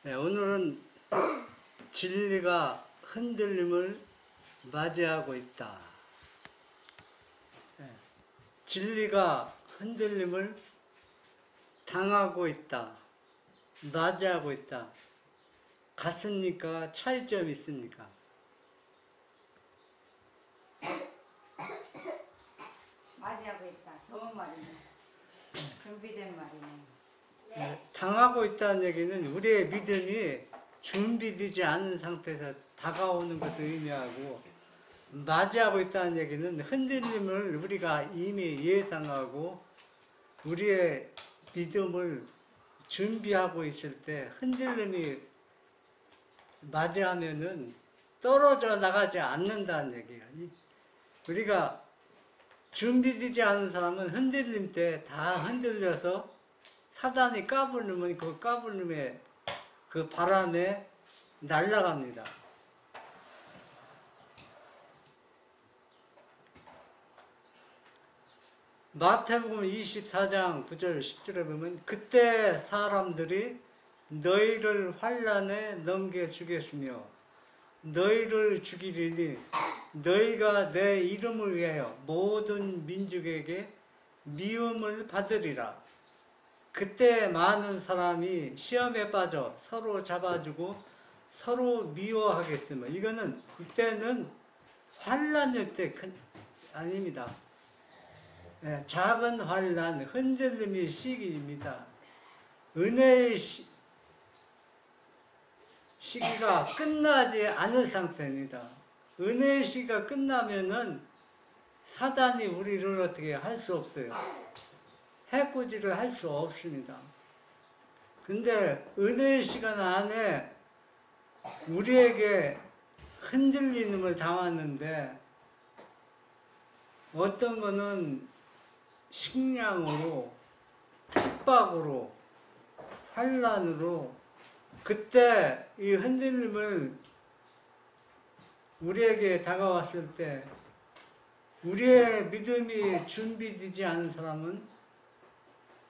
네, 오늘은 진리가 흔들림을 맞이하고 있다. 네, 진리가 흔들림을 당하고 있다. 맞이하고 있다. 같습니까? 차이점이 있습니까? 맞이하고 있다. 좋은 말이네. 준비된 말이네. 네, 당하고 있다는 얘기는 우리의 믿음이 준비되지 않은 상태에서 다가오는 것을 의미하고, 맞이하고 있다는 얘기는 흔들림을 우리가 이미 예상하고 우리의 믿음을 준비하고 있을 때 흔들림이 맞이하면은 떨어져 나가지 않는다는 얘기예요. 우리가 준비되지 않은 사람은 흔들림 때 다 흔들려서 사단이 까불면 그 까불림에 그 바람에 날아갑니다. 마태복음 24장 9절 10절에 보면 그때 사람들이 너희를 환난에 넘겨주겠으며 너희를 죽이리니 너희가 내 이름을 위하여 모든 민족에게 미움을 받으리라. 그때 많은 사람이 시험에 빠져 서로 잡아주고 서로 미워하겠으며, 이거는 이때는 환난일 때 아닙니다. 작은 환난, 흔들림의 시기입니다. 은혜의 시기가 끝나지 않은 상태입니다. 은혜의 시기가 끝나면은 사단이 우리를 어떻게 할 수 없어요. 해코지를 할 수 없습니다. 근데 은혜의 시간 안에 우리에게 흔들림을 당하는데, 어떤 거는 식량으로, 핍박으로, 환난으로, 그때 이 흔들림을 우리에게 다가왔을 때 우리의 믿음이 준비되지 않은 사람은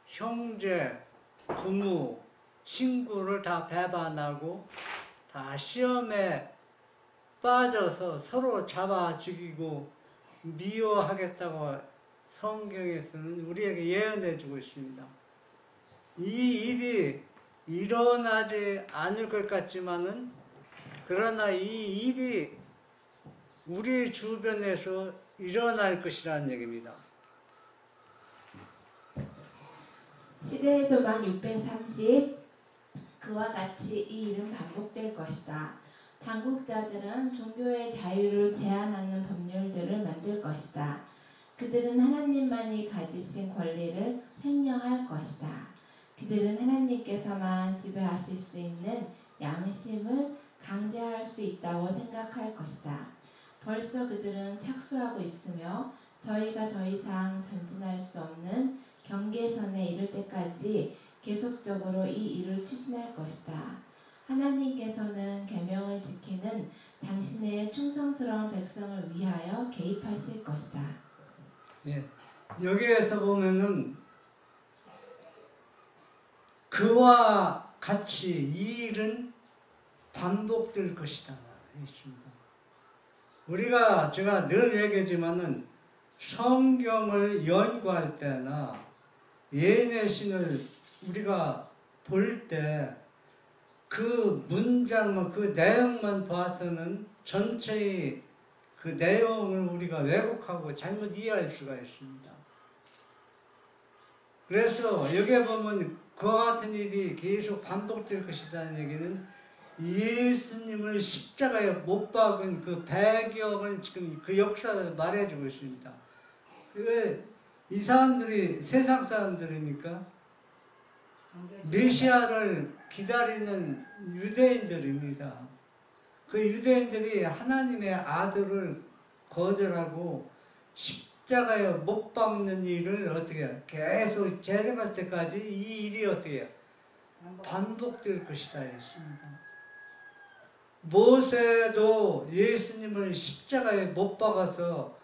형제, 부모, 친구를 다 배반하고 다 시험에 빠져서 서로 잡아 죽이고 미워하겠다고 성경에서는 우리에게 예언해 주고 있습니다. 이 일이 일어나지 않을 것 같지만은, 그러나 이 일이 우리 주변에서 일어날 것이라는 얘기입니다. 시대에서만 630 그와 같이 이 일은 반복될 것이다. 당국자들은 종교의 자유를 제한하는 법률들을 만들 것이다. 그들은 하나님만이 가지신 권리를 횡령할 것이다. 그들은 하나님께서만 지배하실 수 있는 양심을 강제할 수 있다고 생각할 것이다. 벌써 그들은 착수하고 있으며 저희가 더 이상 전진할 수 없는 경계선에 이를 때까지 계속적으로 이 일을 추진할 것이다. 하나님께서는 계명을 지키는 당신의 충성스러운 백성을 위하여 개입하실 것이다. 예. 여기에서 보면은 그와 같이 이 일은 반복될 것이다 있습니다. 제가 늘 얘기하지만은 성경을 연구할 때나 예내신을 우리가 볼 때 그 문장만 그 내용만 봐서는 전체의 그 내용을 우리가 왜곡하고 잘못 이해할 수가 있습니다. 그래서 여기에 보면 그와 같은 일이 계속 반복될 것이라는 얘기는 예수님을 십자가에 못 박은 그 배경을 지금 그 역사를 말해주고 있습니다. 이 사람들이 세상 사람들입니까? 메시아를 기다리는 유대인들입니다. 그 유대인들이 하나님의 아들을 거절하고 십자가에 못 박는 일을 어떻게 해요? 계속 재림할 때까지 이 일이 어떻게 해요? 반복될 것이다 했습니다. 모세도 예수님을 십자가에 못 박아서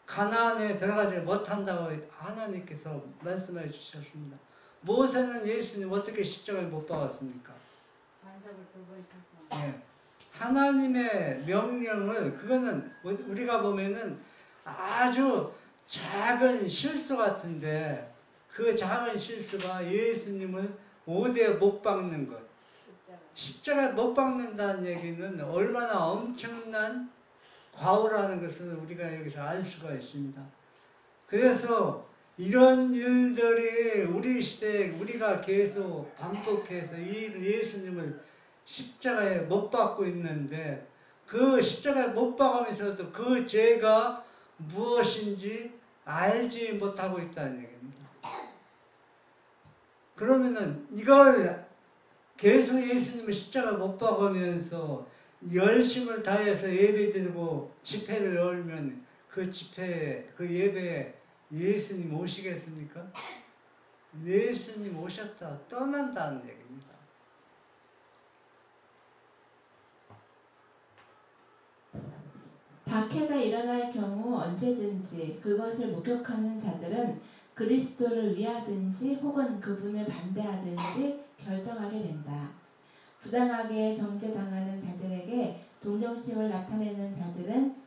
가나안에 들어가지 못한다고 하나님께서 말씀해 주셨습니다. 모세는 예수님 어떻게 십자가에 못 박았습니까? 반석을 2번 타서. 예. 하나님의 명령을 그거는 우리가 보면은 아주 작은 실수 같은데 그 작은 실수가 예수님을 5대 못 박는 것. 십자가에 못 박는다는 얘기는 얼마나 엄청난 과오라는 것을 우리가 여기서 알 수가 있습니다. 그래서 이런 일들이 우리 시대에 우리가 계속 반복해서 예수님을 십자가에 못 박고 있는데 그 십자가에 못 박으면서도 그 죄가 무엇인지 알지 못하고 있다는 얘기입니다. 그러면은 이걸 계속 예수님을 십자가에 못 박으면서 열심을 다해서 예배드리고 집회를 열면 그 집회에 그 예배에 예수님 오시겠습니까? 예수님 오셨다 떠난다는 얘기입니다. 박해가 일어날 경우 언제든지 그것을 목격하는 자들은 그리스도를 위하든지 혹은 그분을 반대하든지 결정하게 된다. 부당하게 정죄당하는 자들에게 동정심을 나타내는 자들은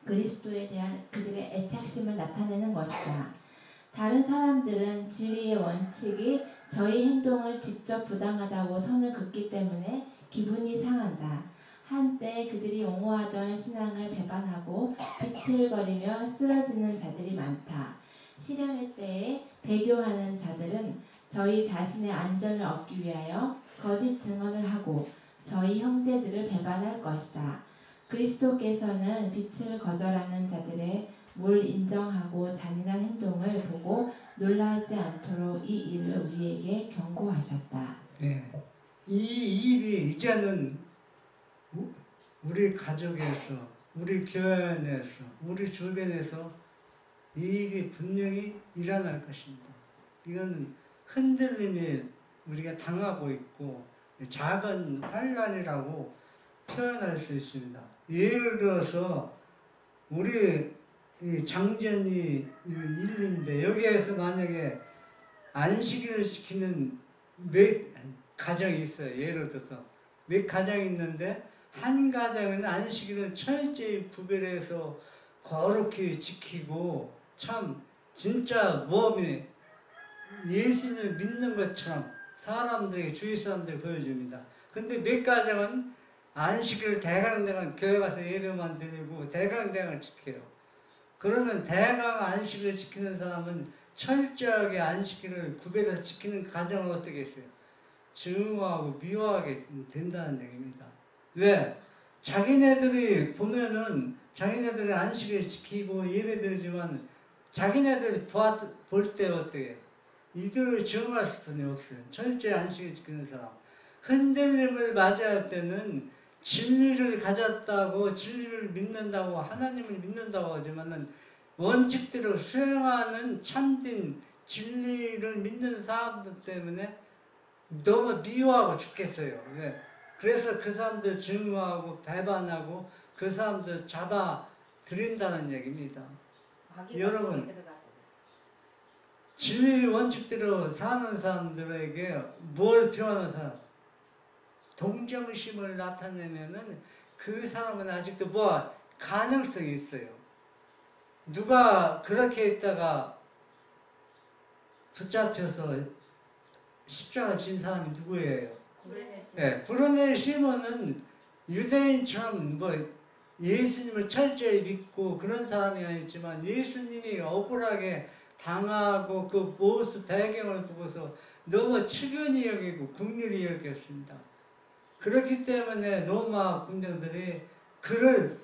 그리스도에 대한 그들의 애착심을 나타내는 것이다. 다른 사람들은 진리의 원칙이 저희 행동을 직접 부당하다고 선을 긋기 때문에 기분이 상한다. 한때 그들이 옹호하던 신앙을 배반하고 비틀거리며 쓰러지는 자들이 많다. 시련의 때에 배교하는 자들은 저희 자신의 안전을 얻기 위하여 거짓 증언을 하고 저희 형제들을 배반할 것이다. 그리스도께서는 빛을 거절하는 자들의 뭘 인정하고 잔인한 행동을 보고 놀라지 않도록 이 일을 우리에게 경고하셨다. 네. 이 일이 이제는 우리 가족에서, 우리 교회 내에서, 우리 주변에서 이 일이 분명히 일어날 것입니다. 이거는 흔들림이 우리가 당하고 있고 작은 환란이라고 표현할 수 있습니다. 예를 들어서 우리 이 장전이 일인데 여기에서 만약에 안식일을 지키는 몇 가정이 있어요. 예를 들어서 몇 가정이 있는데 한 가정은 안식일을 철저히 구별해서 거룩히 지키고 참 진짜 몸이 예수님을 믿는 것처럼 사람들에게 주위 사람들이 보여줍니다. 근데 몇 가정은 안식일 대강대강 교회 가서 예배만 드리고 대강대강을 지켜요. 그러면 대강 안식일을 지키는 사람은 철저하게 안식일을 구별해서 지키는 가정은 어떻게 했어요? 증오하고 미워하게 된다는 얘기입니다. 왜? 자기네들이 보면은 자기네들이 안식일 지키고 예배드리지만 자기네들이 볼 때 어떻게 이들을 증오할 수준이 없어요. 철저히 안식일 지키는 사람. 흔들림을 맞이할 때는 진리를 가졌다고 진리를 믿는다고 하나님을 믿는다고 하지만은 원칙대로 수행하는 참된 진리를 믿는 사람들 때문에 너무 미워하고 죽겠어요. 왜? 그래서 그 사람들 증오하고 배반하고 그 사람들 잡아 들인다는 얘기입니다. 여러분, 진리 원칙대로 사는 사람들에게 뭘 표하는 사람? 동정심을 나타내면은 그 사람은 아직도 뭐 가능성이 있어요. 누가 그렇게 있다가 붙잡혀서 십자가 진 사람이 누구예요? 네, 구레네 시몬은 유대인처럼 뭐 예수님을 철저히 믿고 그런 사람이 아니지만 예수님이 억울하게 당하고 그 모습 배경을 보고서 너무 측은히 여기고 긍휼히 여겼습니다. 그렇기 때문에 로마 군병들이 그를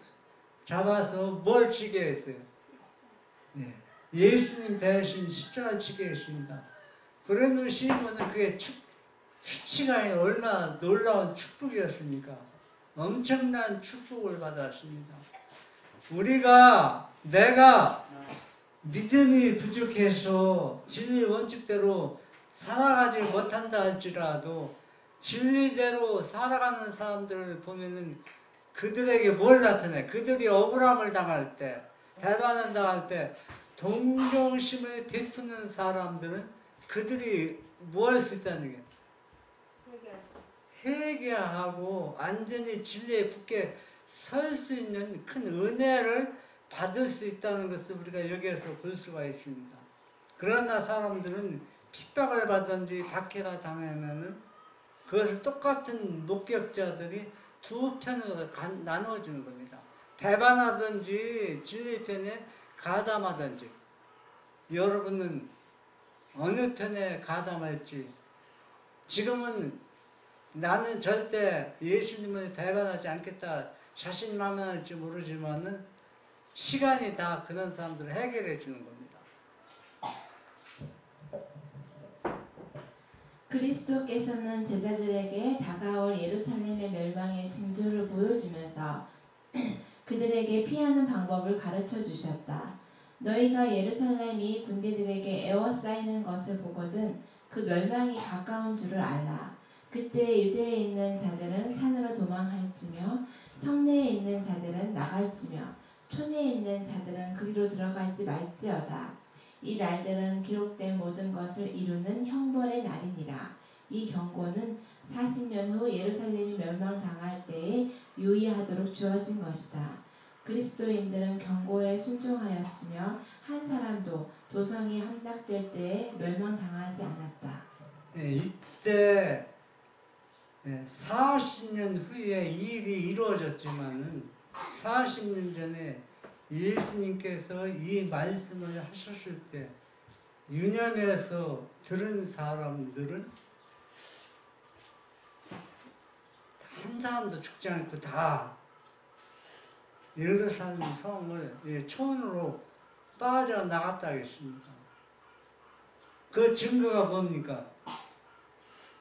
잡아서 뭘 치게 했어요? 예, 예수님 대신 십자가 치게 했습니다. 그래도 시몬은 그게 수치가 아니라 얼마나 놀라운 축복이었습니까? 엄청난 축복을 받았습니다. 내가 믿음이 부족해서 진리 원칙대로 살아가지 못한다 할지라도 진리대로 살아가는 사람들을 보면은 그들에게 뭘 나타내? 그들이 억울함을 당할 때, 배반을 당할 때 동정심을 베푸는 사람들은 그들이 뭐 할 수 있다는 게 회개하고 완전히 진리에 굳게 설 수 있는 큰 은혜를 받을 수 있다는 것을 우리가 여기에서 볼 수가 있습니다. 그러나 사람들은 핍박을 받든지 박해가 당하면은 그것을 똑같은 목격자들이 두 편으로 나눠주는 겁니다. 배반하든지 진리 편에 가담하든지. 여러분은 어느 편에 가담할지. 지금은 나는 절대 예수님을 배반하지 않겠다 자신만만할지 모르지만은 시간이 다 그런 사람들을 해결해 주는 겁니다. 그리스도께서는 제자들에게 다가올 예루살렘의 멸망의 징조를 보여주면서 그들에게 피하는 방법을 가르쳐 주셨다. 너희가 예루살렘이 군대들에게 에워싸이는 것을 보거든 그 멸망이 가까운 줄을 알라. 그때 유대에 있는 자들은 산으로 도망할지며 성내에 있는 자들은 나갈지며 촌에 있는 자들은 그리로 들어가지 말지어다. 이 날들은 기록된 모든 것을 이루는 형벌의 날이니라. 이 경고는 40년 후 예루살렘이 멸망당할 때에 유의하도록 주어진 것이다. 그리스도인들은 경고에 순종하였으며 한 사람도 도성이 함락될 때에 멸망당하지 않았다. 이때 40년 후에 이 일이 이루어졌지만은 40년 전에 예수님께서 이 말씀을 하셨을 때 유년에서 들은 사람들은 한 사람도 죽지 않고 다 예루살렘 성을 초원으로 빠져나갔다 하겠습니다. 그 증거가 뭡니까?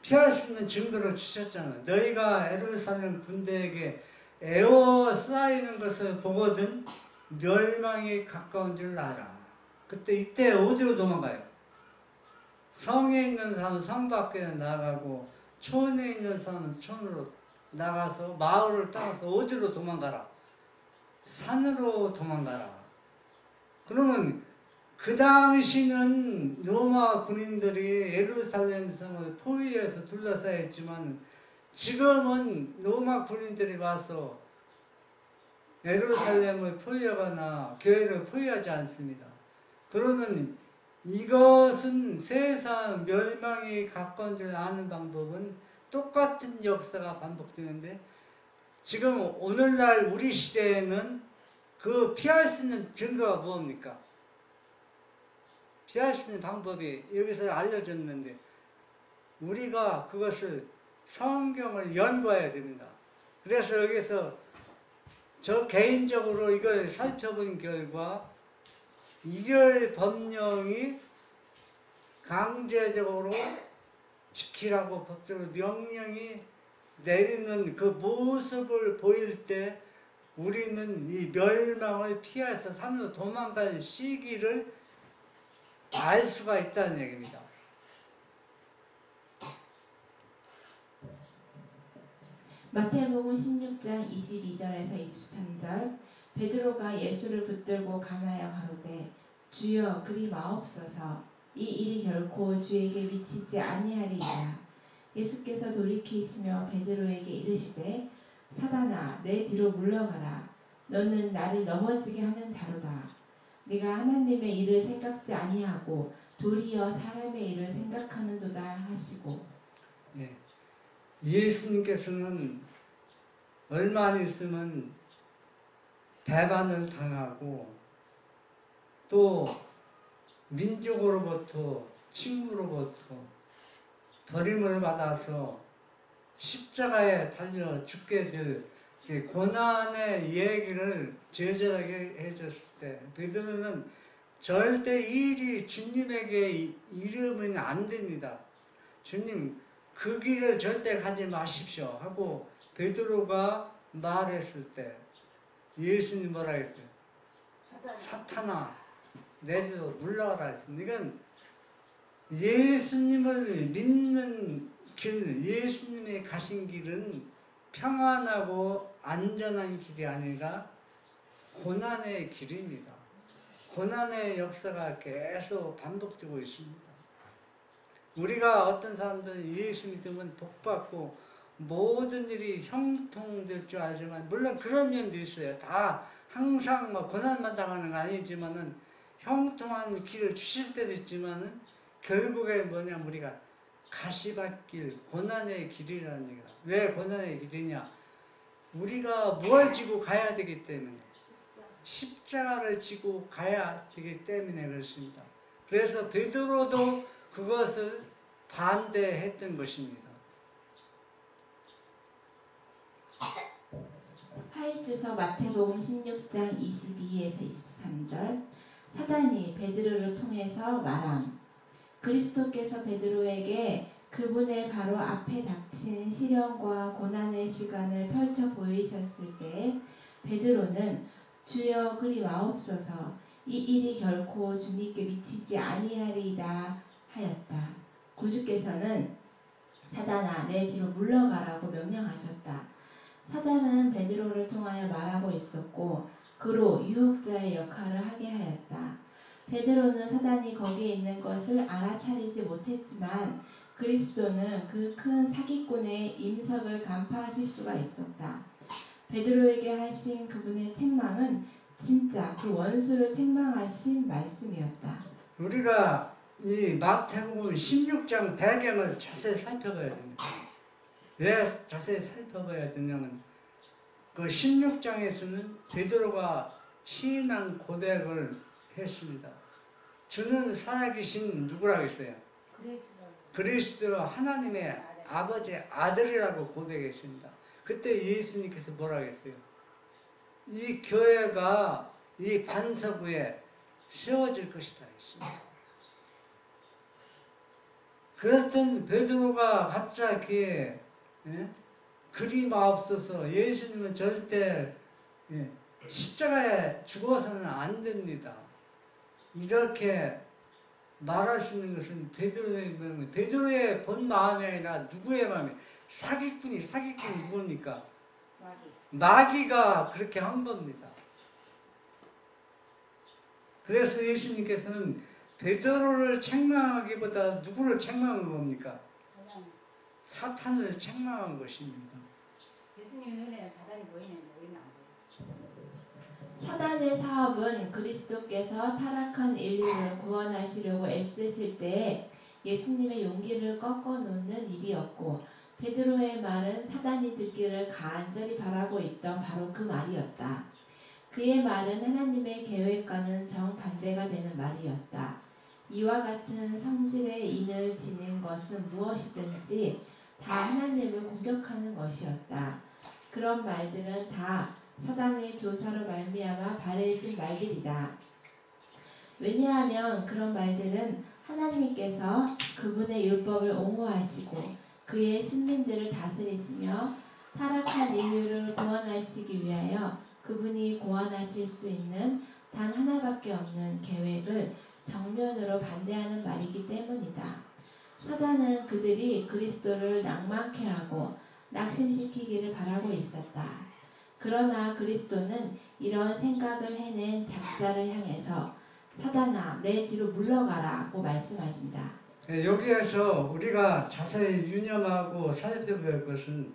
피할 수 있는 증거를 주셨잖아요. 너희가 예루살렘 군대에게 에워싸이는 것을 보거든 멸망이 가까운 줄 알아. 이때 어디로 도망가요? 성에 있는 사람은 성 밖에 나가고 촌에 있는 사람은 촌으로 나가서 마을을 떠나서 어디로 도망가라? 산으로 도망가라. 그러면 그 당시는 로마 군인들이 예루살렘 성을 포위해서 둘러싸여 있지만 지금은 로마 군인들이 와서 예루살렘을 포위하거나 교회를 포위하지 않습니다. 그러면 이것은 세상 멸망이 가까운 줄 아는 방법은 똑같은 역사가 반복되는데 지금 오늘날 우리 시대에는 그 피할 수 있는 증거가 뭡니까? 피할 수 있는 방법이 여기서 알려졌는데 우리가 그것을 성경을 연구해야 됩니다. 그래서 여기서 저 개인적으로 이걸 살펴본 결과 이열 법령이 강제적으로 지키라고 법적으로 명령이 내리는 그 모습을 보일 때 우리는 이 멸망을 피해서 산으로 도망갈 시기를 알 수가 있다는 얘기입니다. 마태복음 16장 22절에서 23절 베드로가 예수를 붙들고 간하여 가로되 주여 그리 마옵소서 이 일이 결코 주에게 미치지 아니하리이다. 예수께서 돌이키시며 베드로에게 이르시되 사단아 내 뒤로 물러가라 너는 나를 넘어지게 하는 자로다. 네가 하나님의 일을 생각지 아니하고 도리어 사람의 일을 생각하는도다 하시고. 예. 예수님께서는 얼마 안 있으면 배반을 당하고 또 민족으로부터 친구로부터 버림을 받아서 십자가에 달려 죽게 될 고난의 얘기를 제자에게 해줬을 때 베드로는 절대 이 일이 주님에게 이르면 안 됩니다. 주님 그 길을 절대 가지 마십시오 하고 베드로가 말했을 때 예수님 뭐라 했어요? 사탄아 내 뒤로 물러가라 했습니다. 이건 예수님을 믿는 길, 예수님의 가신 길은 평안하고 안전한 길이 아니라 고난의 길입니다. 고난의 역사가 계속 반복되고 있습니다. 우리가 어떤 사람들은 예수 믿으면 복받고 모든 일이 형통될 줄 알지만 물론 그런 면도 있어요. 다 항상 뭐 고난만 당하는 거 아니지만은 형통한 길을 주실 때도 있지만은 결국에 뭐냐면 우리가 가시밭길, 고난의 길이라는 얘기다. 왜 고난의 길이냐? 우리가 뭘 지고 가야 되기 때문에 십자가를 지고 가야 되기 때문에 그렇습니다. 그래서 베드로도 그것을 반대했던 것입니다. 하이주서 마태복음 16장 22에서 23절 사단이 베드로를 통해서 말함. 그리스도께서 베드로에게 그분의 바로 앞에 닥친 시련과 고난의 시간을 펼쳐 보이셨을 때 베드로는 주여 그리 마옵소서 이 일이 결코 주님께 미치지 아니하리이다 하였다. 구주께서는 사단아 내 뒤로 물러가라고 명령하셨다. 사단은 베드로를 통하여 말하고 있었고 그로 유혹자의 역할을 하게 하였다. 베드로는 사단이 거기에 있는 것을 알아차리지 못했지만 그리스도는 그 큰 사기꾼의 임석을 간파하실 수가 있었다. 베드로에게 하신 그분의 책망은 진짜 그 원수를 책망하신 말씀이었다. 우리가 이 마태복음 16장 배경을 자세히 살펴봐야 됩니다. 왜 자세히 살펴봐야 되냐면 그 16장에서는 베드로가 신앙 고백을 했습니다. 주는 살아계신 누구라고 했어요? 그리스도 하나님의 아버지의 아들이라고 고백했습니다. 그때 예수님께서 뭐라고 했어요? 이 교회가 이 반석 위에 세워질 것이다 했습니다. 그랬던 베드로가 갑자기 그리 마옵소서 예수님은 절대 십자가에 죽어서는 안 됩니다. 이렇게 말할 수 있는 것은 베드로의 본 마음이 아니라 누구의 마음이 사기꾼이 누굽니까? 마귀가 그렇게 한 겁니다. 그래서 예수님께서는 베드로를 책망하기보다 누구를 책망한 겁니까? 사탄을 책망한 것입니다. 예수님 눈에는 사단이 보이는데 우리는 안 보여. 사단의 사업은 그리스도께서 타락한 인류를 구원하시려고 애쓰실 때에 예수님의 용기를 꺾어놓는 일이었고 베드로의 말은 사단이 듣기를 간절히 바라고 있던 바로 그 말이었다. 그의 말은 하나님의 계획과는 정반대가 되는 말이었다. 이와 같은 성질의 인을 지닌 것은 무엇이든지 다 하나님을 공격하는 것이었다. 그런 말들은 다 사단의 교사로 말미암아 바래진 말들이다. 왜냐하면 그런 말들은 하나님께서 그분의 율법을 옹호하시고 그의 신민들을 다스리시며 타락한 인류를 구원하시기 위하여 그분이 고안하실 수 있는 단 하나밖에 없는 계획을 정면으로 반대하는 말이기 때문이다. 사단은 그들이 그리스도를 낭만케 하고 낙심시키기를 바라고 있었다. 그러나 그리스도는 이런 생각을 해낸 작자를 향해서 사단아 내 뒤로 물러가라고 말씀하신다. 여기에서 우리가 자세히 유념하고 살펴볼 것은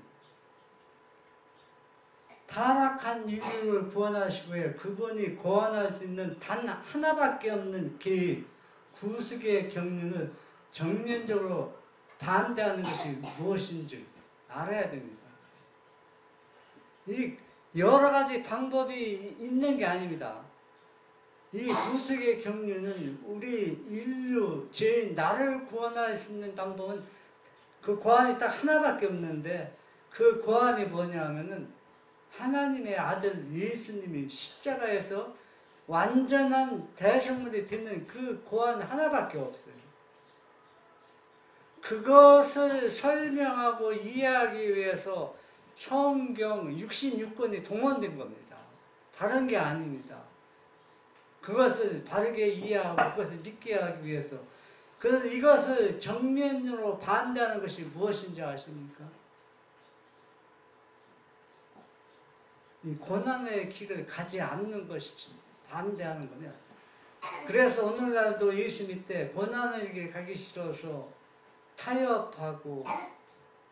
타락한 인류를 구원하시고 그분이 고안할 수 있는 단 하나밖에 없는 계획, 구속의 경륜을 정면적으로 반대하는 것이 무엇인지 알아야 됩니다. 이 여러 가지 방법이 있는 게 아닙니다. 이 구속의 경륜은 우리 인류, 죄인, 나를 구원할 수 있는 방법은 그 고안이 딱 하나밖에 없는데 그 고안이 뭐냐면은 하나님의 아들 예수님이 십자가에서 완전한 대성물이 되는 그 고안 하나밖에 없어요. 그것을 설명하고 이해하기 위해서 성경 66권이 동원된 겁니다. 다른 게 아닙니다. 그것을 바르게 이해하고 그것을 믿게 하기 위해서. 그래서 이것을 정면으로 반대하는 것이 무엇인지 아십니까? 이 고난의 길을 가지 않는 것이지 반대하는 거냐. 그래서 오늘날도 예수 믿때 고난의 길 가기 싫어서 타협하고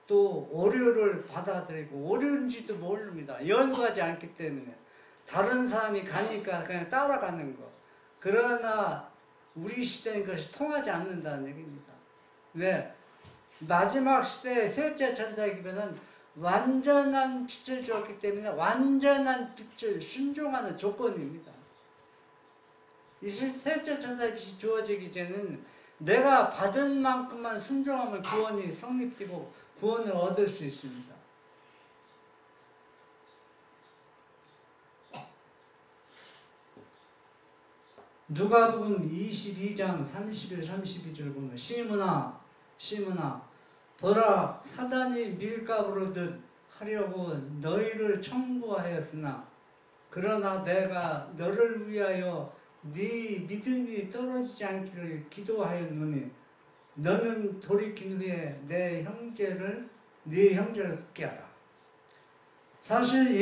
또 오류를 받아들이고 오류인지도 모릅니다. 연구하지 않기 때문에 다른 사람이 가니까 그냥 따라가는 거. 그러나 우리 시대는 그것이 통하지 않는다는 얘기입니다. 왜? 마지막 시대의 셋째 천사에게는 완전한 빛을 주었기 때문에 완전한 빛을 순종하는 조건입니다. 이 셋째 천사의 빛이 주어지기 전에는 내가 받은 만큼만 순종하면 구원이 성립되고 구원을 얻을 수 있습니다. 누가복음 22장 31, 32절 보면 시므나 보라 사단이 밀가부르듯 하려고 너희를 청구하였으나 그러나 내가 너를 위하여 네 믿음이 떨어지지 않기를 기도하였노니 너는 돌이킨 후에 네 형제를 붙게 하라. 사실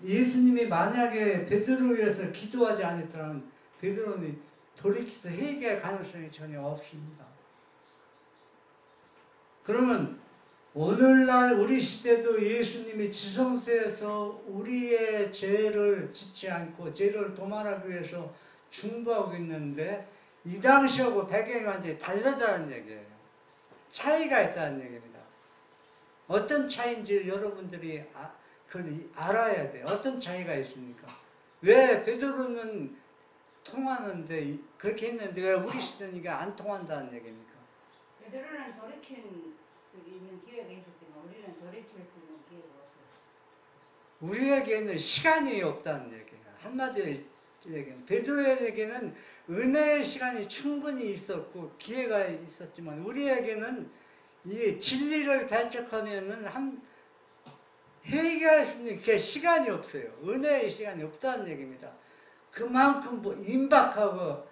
예수님이 만약에 베드로를 위해서 기도하지 않았더라면 베드로는 돌이켜서 회개할 가능성이 전혀 없습니다. 그러면 오늘날 우리 시대도 예수님이 지성소에서 우리의 죄를 짓지 않고 죄를 도말하기 위해서 중보하고 있는데 이 당시하고 배경이 완전히 다르다는 얘기예요. 차이가 있다는 얘기입니다. 어떤 차이인지 여러분들이 알아야 돼요. 어떤 차이가 있습니까? 왜 베드로는 통하는데 그렇게 했는데 왜 우리 시대는 이게 안 통한다는 얘기입니까? 베드로는 돌이킬 수 있는 기회가 있었지만 우리는 돌이킬 수 있는 기회가 없어요. 우리에게는 시간이 없다는 얘기예요. 한마디로 얘기하면 베드로에게는 은혜의 시간이 충분히 있었고 기회가 있었지만 우리에게는 이 진리를 배척하면은 회개할 수 있는 그 시간이 없어요. 은혜의 시간이 없다는 얘기입니다. 그만큼 임박하고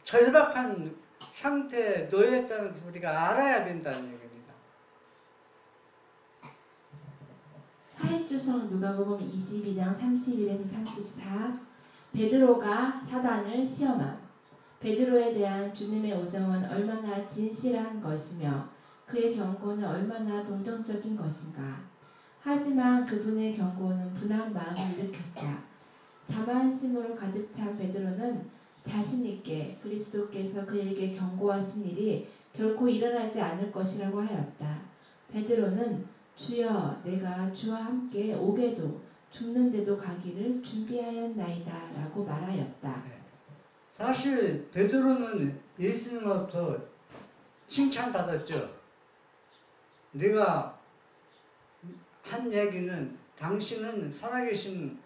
절박한 상태에 놓였다는 것을 우리가 알아야 된다는 얘기입니다. 사회주성 누가복음 22장 31에서 34 베드로가 사단을 시험함. 베드로에 대한 주님의 오정은 얼마나 진실한 것이며 그의 경고는 얼마나 동정적인 것인가. 하지만 그분의 경고는 분한 마음을 일으켰다. 자만심으로 가득 찬 베드로는 자신 있게 그리스도께서 그에게 경고하신 일이 결코 일어나지 않을 것이라고 하였다. 베드로는 주여 내가 주와 함께 오게도 죽는데도 가기를 준비하였나이다 라고 말하였다. 사실 베드로는 예수님으로부터 칭찬받았죠. 네가 한 얘기는 당신은 살아계신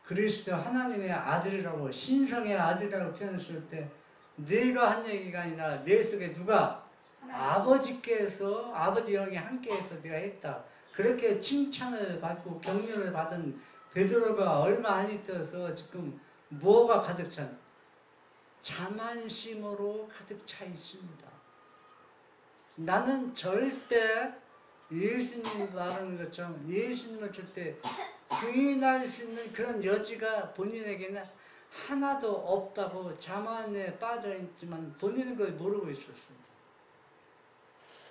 그리스도 하나님의 아들이라고, 신성의 아들이라고 표현했을 때 네가 한 얘기가 아니라 내 속에 누가 아버지께서, 아버지 영이 함께해서 네가 했다. 그렇게 칭찬을 받고 격려를 받은 베드로가 얼마 안 있어서 지금 뭐가 가득 찬? 자만심으로 가득 차 있습니다. 나는 절대 예수님이 말하는 것처럼 예수님을 절대 부인할 수 있는 그런 여지가 본인에게는 하나도 없다고 자만에 빠져 있지만 본인은 그걸 모르고 있었습니다.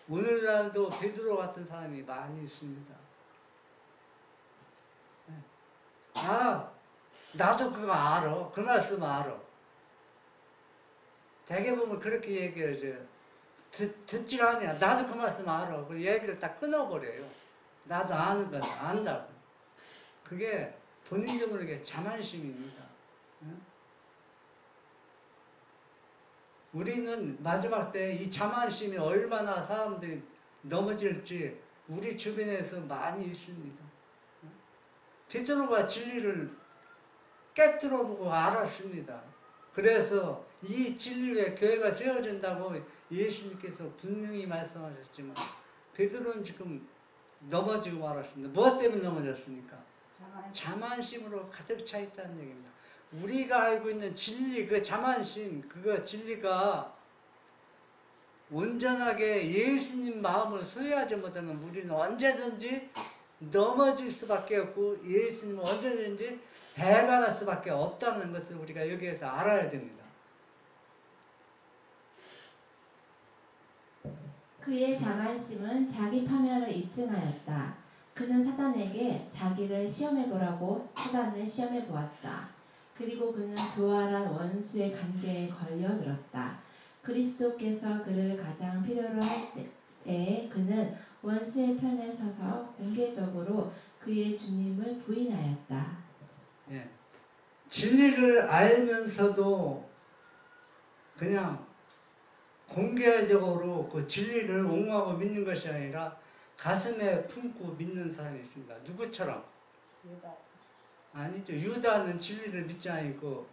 오늘날도 베드로 같은 사람이 많이 있습니다. 아, 나도 그거 알아. 그 말씀 알아. 대개 보면 그렇게 얘기해줘요. 듣질 않냐. 나도 그 말씀 알아. 그 얘기를 딱 끊어버려요. 나도 아는 건 안다고. 그게 본인도 모르게 자만심입니다. 응? 우리는 마지막 때 이 자만심이 얼마나 사람들이 넘어질지 우리 주변에서 많이 있습니다. 베드로가 진리를 깨뜨려보고 알았습니다. 그래서 이 진리의 교회가 세워진다고 예수님께서 분명히 말씀하셨지만 베드로는 지금 넘어지고 말았습니다. 무엇 때문에 넘어졌습니까? 자만심으로 가득 차 있다는 얘기입니다. 우리가 알고 있는 진리, 그 자만심, 그거 진리가 온전하게 예수님 마음을 소유하지 못하면 우리는 언제든지 넘어질 수밖에 없고 예수님은 언제든지 배반할 수밖에 없다는 것을 우리가 여기에서 알아야 됩니다. 그의 자만심은 자기 파멸을 입증하였다. 그는 사단에게 자기를 시험해보라고 사단을 시험해보았다. 그리고 그는 교활한 원수의 관계에 걸려들었다. 그리스도께서 그를 가장 필요로 할 때에 그는 원수의 편에 서서 공개적으로 그의 주님을 부인하였다. 예. 진리를 알면서도 그냥 공개적으로 그 진리를 옹호하고 믿는 것이 아니라 가슴에 품고 믿는 사람이 있습니다. 누구처럼? 유다. 아니죠. 유다는 진리를 믿지 않고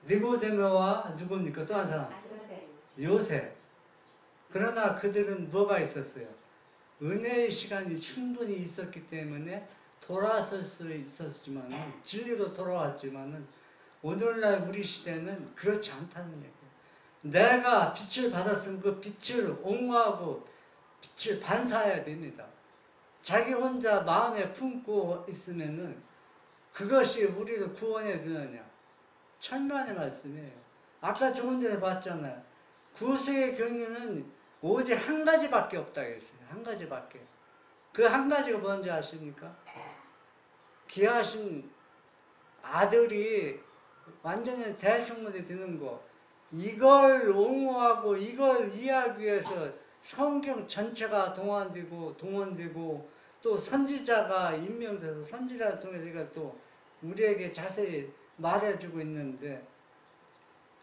니고데모와 누굽니까? 또 한 사람? 요셉. 그러나 그들은 뭐가 있었어요? 은혜의 시간이 충분히 있었기 때문에 돌아설 수 있었지만 진리도 돌아왔지만은 오늘날 우리 시대는 그렇지 않다는 얘기예요. 내가 빛을 받았으면 그 빛을 옹호하고 빛을 반사해야 됩니다. 자기 혼자 마음에 품고 있으면은 그것이 우리를 구원해 주느냐? 천만의 말씀이에요. 아까 조금 전에 봤잖아요. 구세의 경륜은 오직 한 가지밖에 없다고 했어요. 한 가지밖에. 그 한 가지가 뭔지 아십니까? 귀하신 아들이 완전히 대성문에 드는 거. 이걸 옹호하고 이걸 이해하기 위해서 성경 전체가 동원되고 또 선지자가 임명돼서 선지자를 통해서 이걸 또 우리에게 자세히 말해주고 있는데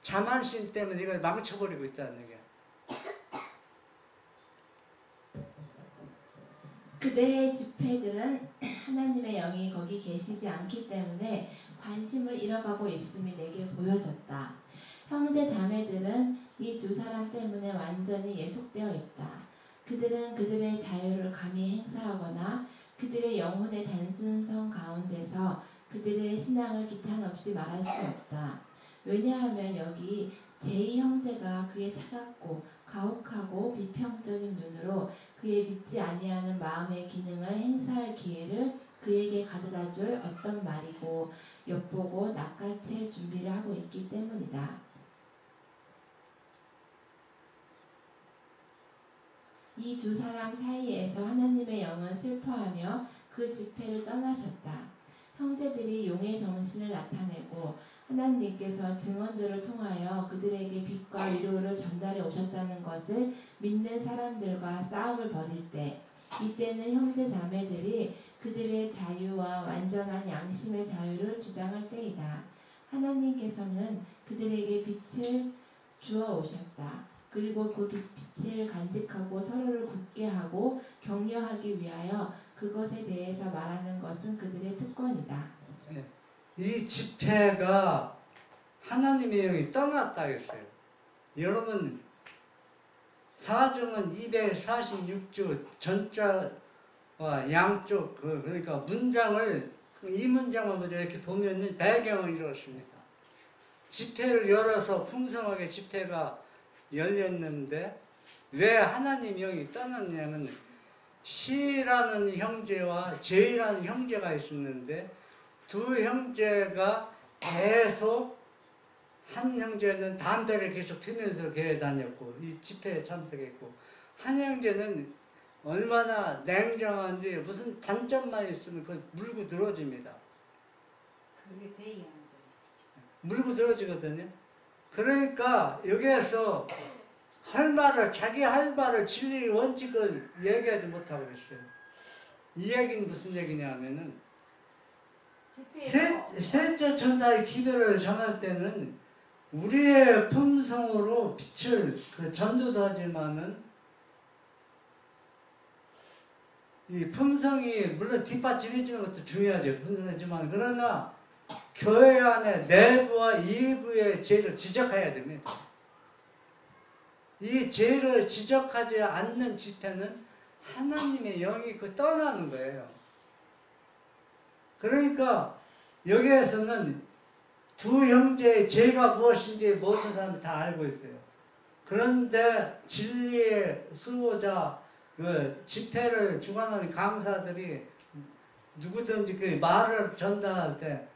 자만심 때문에 이걸 망쳐버리고 있다는 얘기야. 그대의 집회들은 하나님의 영이 거기 계시지 않기 때문에 관심을 잃어가고 있음이 내게 보여졌다. 형제 자매들은 이 두 사람 때문에 완전히 예속되어 있다. 그들은 그들의 자유를 감히 행사하거나 그들의 영혼의 단순성 가운데서 그들의 신앙을 기탄 없이 말할 수 없다. 왜냐하면 여기 제2형제가 그의 차갑고 가혹하고 비평적인 눈으로 그의 믿지 아니하는 마음의 기능을 행사할 기회를 그에게 가져다 줄 어떤 말이고 엿보고 낚아챌 준비를 하고 있기 때문이다. 이 두 사람 사이에서 하나님의 영은 슬퍼하며 그 집회를 떠나셨다. 형제들이 용의 정신을 나타내고 하나님께서 증언들을 통하여 그들에게 빛과 위로를 전달해 오셨다는 것을 믿는 사람들과 싸움을 벌일 때, 이때는 형제 자매들이 그들의 자유와 완전한 양심의 자유를 주장할 때이다. 하나님께서는 그들에게 빛을 주어 오셨다. 그리고 그 빛을 간직하고 서로를 굳게 하고 격려하기 위하여 그것에 대해서 말하는 것은 그들의 특권이다. 이 집회가 하나님의 영이 떠났다 했어요. 여러분 사정은 246조 전자와 양쪽 그러니까 문장을 이 문장을 먼저 이렇게 보면은 배경은 이렇습니다. 집회를 열어서 풍성하게 집회가 열렸는데 왜 하나님 영이 떠났냐면 시라는 형제와 제이라는 형제가 있었는데 두 형제가 계속 한 형제는 담배를 계속 피면서 교회 다녔고 이 집회에 참석했고 한 형제는 얼마나 냉정한지 무슨 단점만 있으면 그걸 물고 늘어집니다. 그게 제일 현재. 물고 늘어지거든요. 그러니까 여기에서 자기 할 말을 진리 원칙을 얘기하지 못하고 있어요. 이 얘기는 무슨 얘기냐면은 집회에서 셋째 천사의 기별을 전할 때는 우리의 품성으로 빛을 전도도 하지만은 이 품성이 물론 뒷받침해 주는 것도 중요하죠. 품성이지만 그러나 교회 안에 내부와 이부의 죄를 지적해야 됩니다. 이 죄를 지적하지 않는 집회는 하나님의 영이 떠나는 거예요. 그러니까 여기에서는 두 형제의 죄가 무엇인지 모든 사람이 다 알고 있어요. 그런데 진리의 수호자, 집회를 주관하는 강사들이 누구든지 그 말을 전달할 때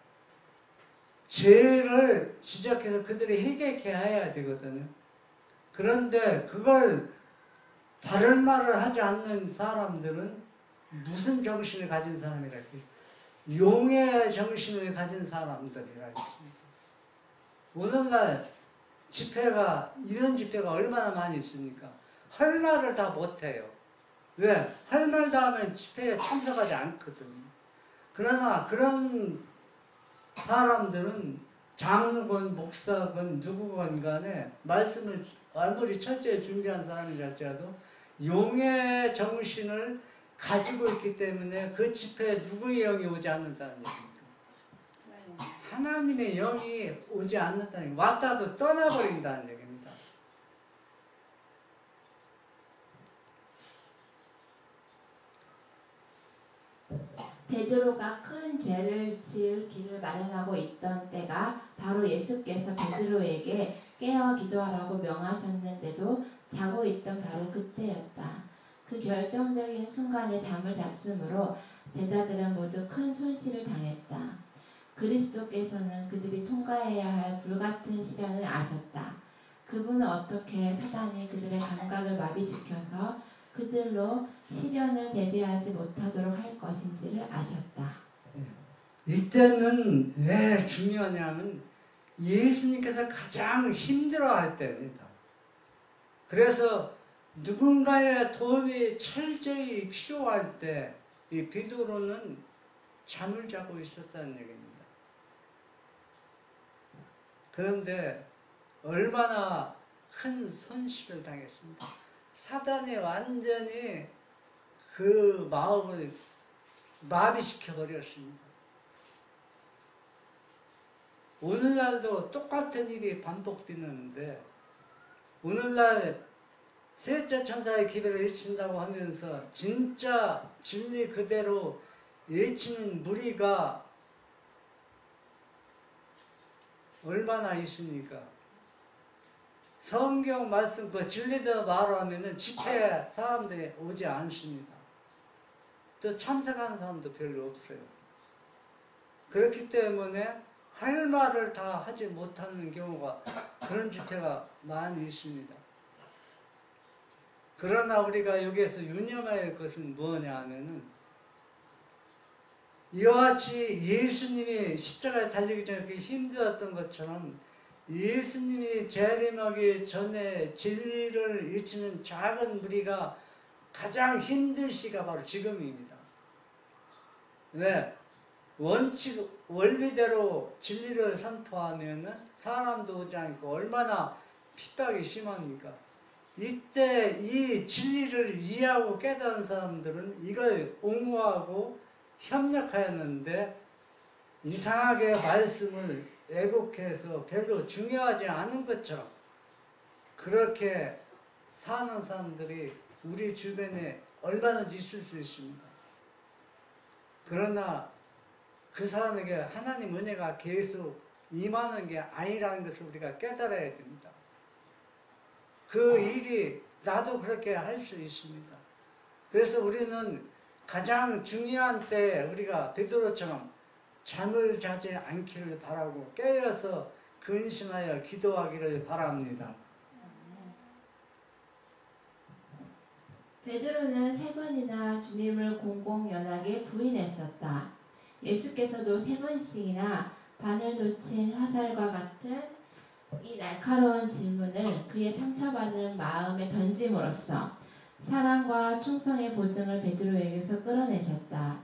죄를 지적해서 그들이 해결케 해야 되거든요. 그런데 그걸 바른 말을 하지 않는 사람들은 무슨 정신을 가진 사람이라 했어요? 용의 정신을 가진 사람들이라 했습니다. 오늘날 집회가 이런 집회가 얼마나 많이 있습니까? 할 말을 다 못해요. 왜? 할 말 다 하면 집회에 참석하지 않거든요. 그러나 그런 사람들은 장로건 목사건 누구건 간에 말씀을 아무리 철저히 준비한 사람이랄지라도 용의 정신을 가지고 있기 때문에 그 집회에 누구의 영이 오지 않는다는 얘기입니다. 하나님의 영이 오지 않는다는 얘기입니다. 왔다도 떠나버린다는 얘기입니다. 베드로가 큰 죄를 지을 길을 마련하고 있던 때가 바로 예수께서 베드로에게 깨어 기도하라고 명하셨는데도 자고 있던 바로 그때였다. 그 결정적인 순간에 잠을 잤으므로 제자들은 모두 큰 손실을 당했다. 그리스도께서는 그들이 통과해야 할 불같은 시련을 아셨다. 그분은 어떻게 사단이 그들의 감각을 마비시켜서 그들로 시련을 대비하지 못하도록 할 것인지를 아셨다. 이때는 왜 중요하냐면 예수님께서 가장 힘들어할 때입니다. 그래서 누군가의 도움이 철저히 필요할 때 이 베드로는 잠을 자고 있었다는 얘기입니다. 그런데 얼마나 큰 손실을 당했습니다. 사단이 완전히 그 마음을 마비시켜 버렸습니다. 오늘날도 똑같은 일이 반복되는데 오늘날 셋째 천사의 기별을 외친다고 하면서 진짜 진리 그대로 외치는 무리가 얼마나 있습니까? 성경 말씀 그 진리대로 말하면은 집회에 사람들이 오지 않습니다. 또 참석하는 사람도 별로 없어요. 그렇기 때문에 할 말을 다 하지 못하는 경우가 그런 집회가 많이 있습니다. 그러나 우리가 여기에서 유념해야 할 것은 뭐냐 하면은 이와 같이 예수님이 십자가에 달리기 전에 그렇게 힘들었던 것처럼 예수님이 재림하기 전에 진리를 외치는 작은 무리가 가장 힘들 시가 바로 지금입니다. 왜? 원리대로 진리를 선포하면은 사람도 오지 않고 얼마나 핍박이 심합니까? 이때 이 진리를 이해하고 깨달은 사람들은 이걸 옹호하고 협력하였는데 이상하게 말씀을 왜곡해서 별로 중요하지 않은 것처럼 그렇게 사는 사람들이 우리 주변에 얼마든지 있을 수 있습니다. 그러나 그 사람에게 하나님 은혜가 계속 임하는 게 아니라는 것을 우리가 깨달아야 됩니다. 그 일이 나도 그렇게 할 수 있습니다. 그래서 우리는 가장 중요한 때 우리가 베드로처럼 잠을 자지 않기를 바라고 깨어서 근심하여 기도하기를 바랍니다. 베드로는 3번이나 주님을 공공연하게 부인했었다. 예수께서도 3번씩이나 바늘 돋친 화살과 같은 이 날카로운 질문을 그의 상처받은 마음에 던짐으로써 사랑과 충성의 보증을 베드로에게서 끌어내셨다.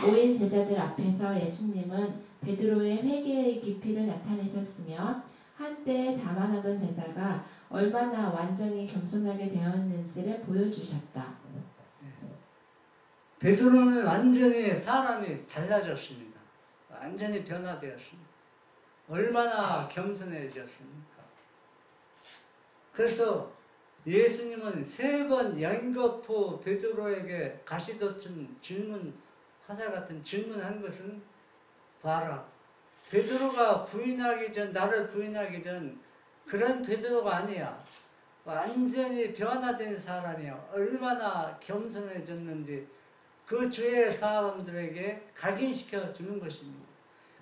모인 제자들 앞에서 예수님은 베드로의 회개의 깊이를 나타내셨으며 한때 자만하던 제자가 얼마나 완전히 겸손하게 되었는지를 보여주셨다. 베드로는 완전히 사람이 달라졌습니다. 완전히 변화되었습니다. 얼마나 겸손해졌습니까? 그래서 예수님은 3번 연거푸 베드로에게 가시돋친 질문, 화살 같은 질문한 것은 봐라. 베드로가 나를 부인하기 전 그런 베드로가 아니야. 완전히 변화된 사람이야. 얼마나 겸손해졌는지 그 주의 사람들에게 각인시켜 주는 것입니다.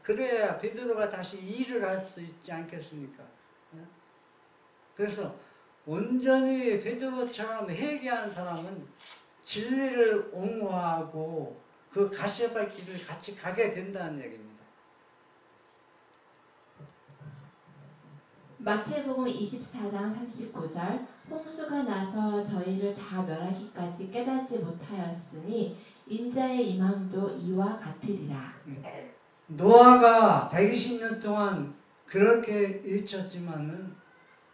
그래야 베드로가 다시 일을 할 수 있지 않겠습니까? 그래서 온전히 베드로처럼 회개한 사람은 진리를 옹호하고 그 가시밭길을 같이 가게 된다는 얘기입니다. 마태복음 24장 39절 홍수가 나서 저희를 다 멸하기까지 깨닫지 못하였으니 인자의 임함도 이와 같으리라. 노아가 120년 동안 그렇게 일쳤지만은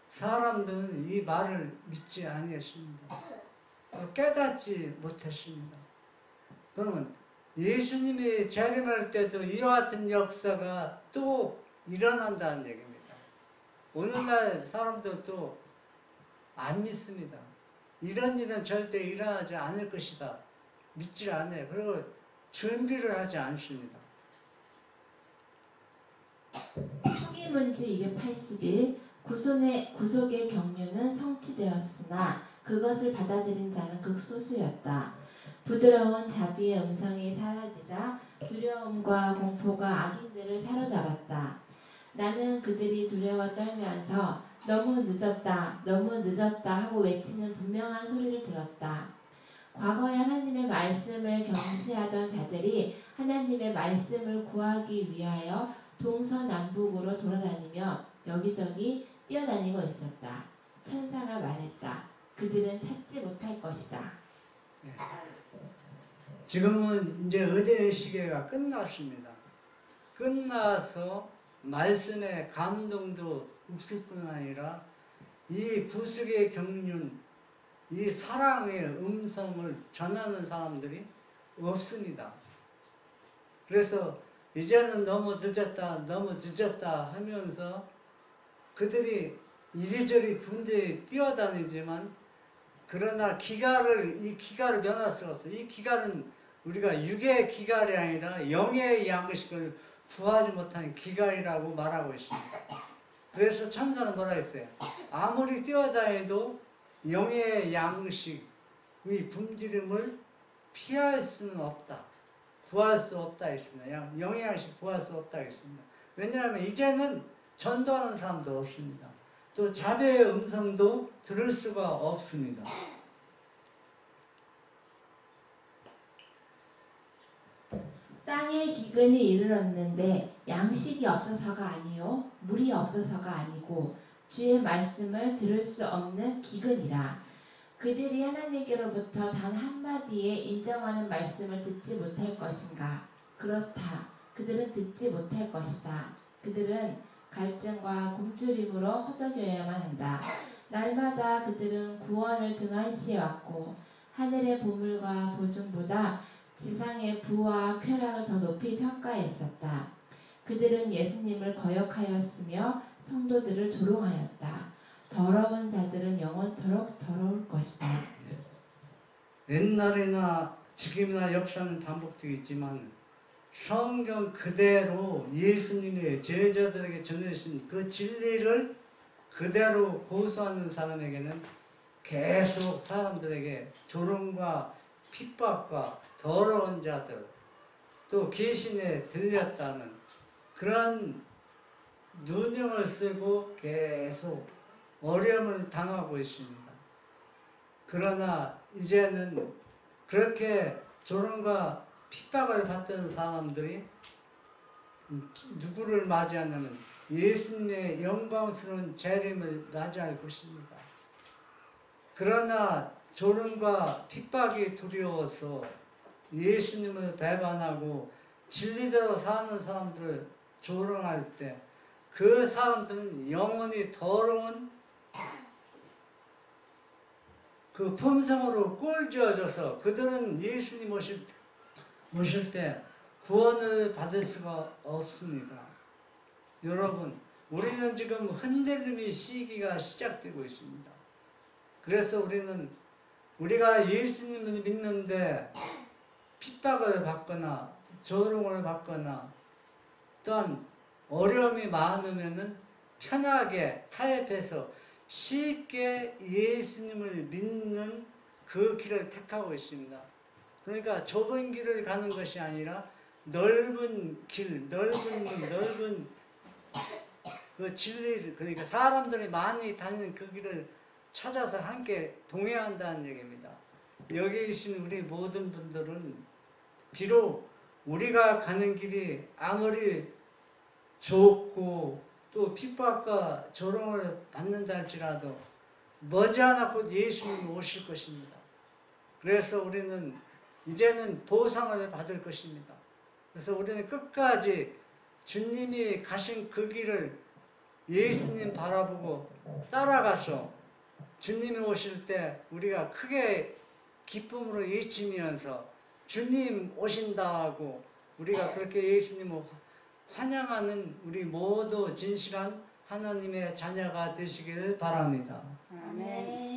사람들은 이 말을 믿지 아니했습니다. 깨닫지 못했습니다. 그러면 예수님이 재림할 때도 이와 같은 역사가 또 일어난다는 얘기입니다. 오늘날 사람들도 안 믿습니다. 이런 일은 절대 일어나지 않을 것이다. 믿지 않아요. 그리고 준비를 하지 않습니다. 초기문지 281 구속의 경륜은 성취되었으나 그것을 받아들인 자는 극소수였다. 부드러운 자비의 음성이 사라지자 두려움과 공포가 악인들을 사로잡았다. 나는 그들이 두려워 떨면서 너무 늦었다, 너무 늦었다 하고 외치는 분명한 소리를 들었다. 과거에 하나님의 말씀을 경시하던 자들이 하나님의 말씀을 구하기 위하여 동서남북으로 돌아다니며 여기저기 뛰어다니고 있었다. 천사가 말했다. 그들은 찾지 못할 것이다. 지금은 이제 의대의 시계가 끝났습니다. 끝나서 말씀의 감동도 없을 뿐 아니라 이 구속의 경륜, 이 사랑의 음성을 전하는 사람들이 없습니다. 그래서 이제는 너무 늦었다 하면서 그들이 이리저리 군대에 뛰어다니지만 그러나 이 기갈을 면할 수가 없어요. 이 기갈은 우리가 육의 기갈이 아니라 영의 양식을 구하지 못한 기갈이라고 말하고 있습니다. 그래서 천사는 뭐라 했어요? 아무리 뛰어다녀도 영의 양식의 굶주림을 피할 수는 없다. 구할 수 없다 했습니다. 영의 양식 구할 수 없다 했습니다. 왜냐하면 이제는 전도하는 사람도 없습니다. 또 자비의 음성도 들을 수가 없습니다. 땅에 기근이 이르렀는데 양식이 없어서가 아니요 물이 없어서가 아니고 주의 말씀을 들을 수 없는 기근이라. 그들이 하나님께로부터 단 한마디에 인정하는 말씀을 듣지 못할 것인가. 그렇다. 그들은 듣지 못할 것이다. 그들은 갈증과 굶주림으로 허덕여야만 한다. 날마다 그들은 구원을 등한시해 왔고 하늘의 보물과 보증보다 지상의 부와 쾌락을 더 높이 평가했었다. 그들은 예수님을 거역하였으며 성도들을 조롱하였다. 더러운 자들은 영원토록 더러울 것이다. 옛날이나 지금이나 역사는 반복되겠지만 성경 그대로 예수님의 제자들에게 전해주신 그 진리를 그대로 고수하는 사람에게는 계속 사람들에게 조롱과 핍박과 더러운 자들 또 귀신에 들렸다는 그런 누명을 쓰고 계속 어려움을 당하고 있습니다. 그러나 이제는 그렇게 조롱과 핍박을 받던 사람들이 누구를 맞이하냐면 예수님의 영광스러운 재림을 맞이할 것입니다. 그러나 조롱과 핍박이 두려워서 예수님을 배반하고 진리대로 사는 사람들을 조롱할 때 그 사람들은 영원히 더러운 그 품성으로 꼴지어져서 그들은 예수님 오실 때 구원을 받을 수가 없습니다. 여러분, 우리는 지금 흔들림의 시기가 시작되고 있습니다. 그래서 우리가 예수님을 믿는데 핍박을 받거나 조롱을 받거나 또한 어려움이 많으면은 편하게 타협해서 쉽게 예수님을 믿는 그 길을 택하고 있습니다. 그러니까 좁은 길을 가는 것이 아니라 넓은 길, 넓은 그 진리를, 그러니까 사람들이 많이 다니는 그 길을 찾아서 함께 동행한다는 얘기입니다. 여기 계신 우리 모든 분들은 비록 우리가 가는 길이 아무리 좁고 또 핍박과 조롱을 받는다 할지라도 머지않아 곧 예수님이 오실 것입니다. 그래서 우리는 이제는 보상을 받을 것입니다. 그래서 우리는 끝까지 주님이 가신 그 길을 예수님 바라보고 따라가서 주님이 오실 때 우리가 크게 기쁨으로 외치면서 주님 오신다 하고 우리가 그렇게 예수님을 환영하는 우리 모두 진실한 하나님의 자녀가 되시기를 바랍니다. 아멘.